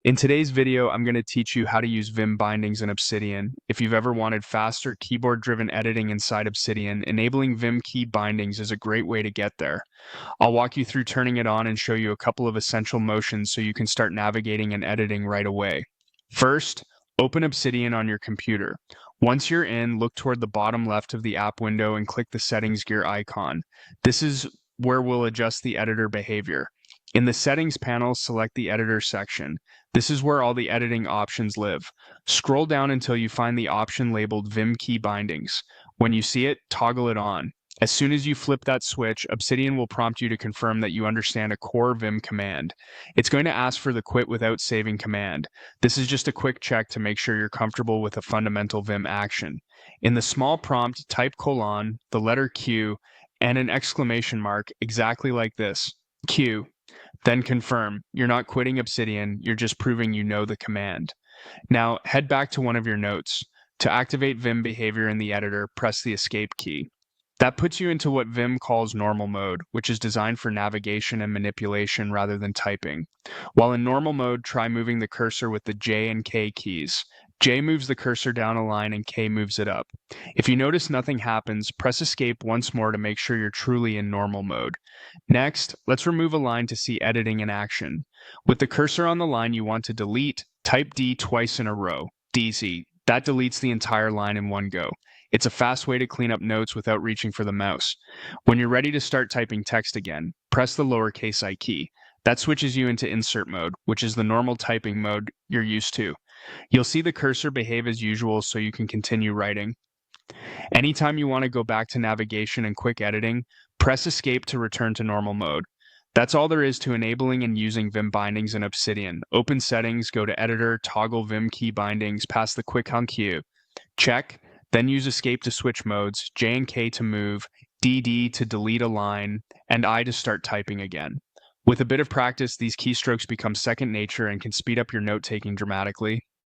In today's video, I'm going to teach you how to use VIM bindings in Obsidian. If you've ever wanted faster keyboard-driven editing inside Obsidian, enabling VIM key bindings is a great way to get there. I'll walk you through turning it on and show you a couple of essential motions so you can start navigating and editing right away. First, open Obsidian on your computer. Once you're in, look toward the bottom left of the app window and click the settings gear icon. This is where we'll adjust the editor behavior. In the settings panel, select the editor section. This is where all the editing options live. Scroll down until you find the option labeled VIM key bindings. When you see it, toggle it on. As soon as you flip that switch, Obsidian will prompt you to confirm that you understand a core VIM command. It's going to ask for the quit without saving command. This is just a quick check to make sure you're comfortable with a fundamental VIM action. In the small prompt, type colon, the letter Q, and an exclamation mark, exactly like this, Q. Then confirm. You're not quitting Obsidian, you're just proving you know the command. Now, head back to one of your notes. To activate VIM behavior in the editor, press the escape key. That puts you into what VIM calls normal mode, which is designed for navigation and manipulation rather than typing. While in normal mode, try moving the cursor with the J and K keys. J moves the cursor down a line and K moves it up. If you notice nothing happens, press escape once more to make sure you're truly in normal mode. Next, let's remove a line to see editing in action. With the cursor on the line you want to delete, type D twice in a row, DZ. That deletes the entire line in one go. It's a fast way to clean up notes without reaching for the mouse. When you're ready to start typing text again, press the lowercase I key. That switches you into insert mode, which is the normal typing mode you're used to. You'll see the cursor behave as usual so you can continue writing. Anytime you want to go back to navigation and quick editing, press escape to return to normal mode. That's all there is to enabling and using VIM bindings in Obsidian. Open settings, go to editor, toggle VIM key bindings, past the quick on Q. Check, then use escape to switch modes, J and K to move, DD to delete a line, and I to start typing again. With a bit of practice, these keystrokes become second nature and can speed up your note-taking dramatically.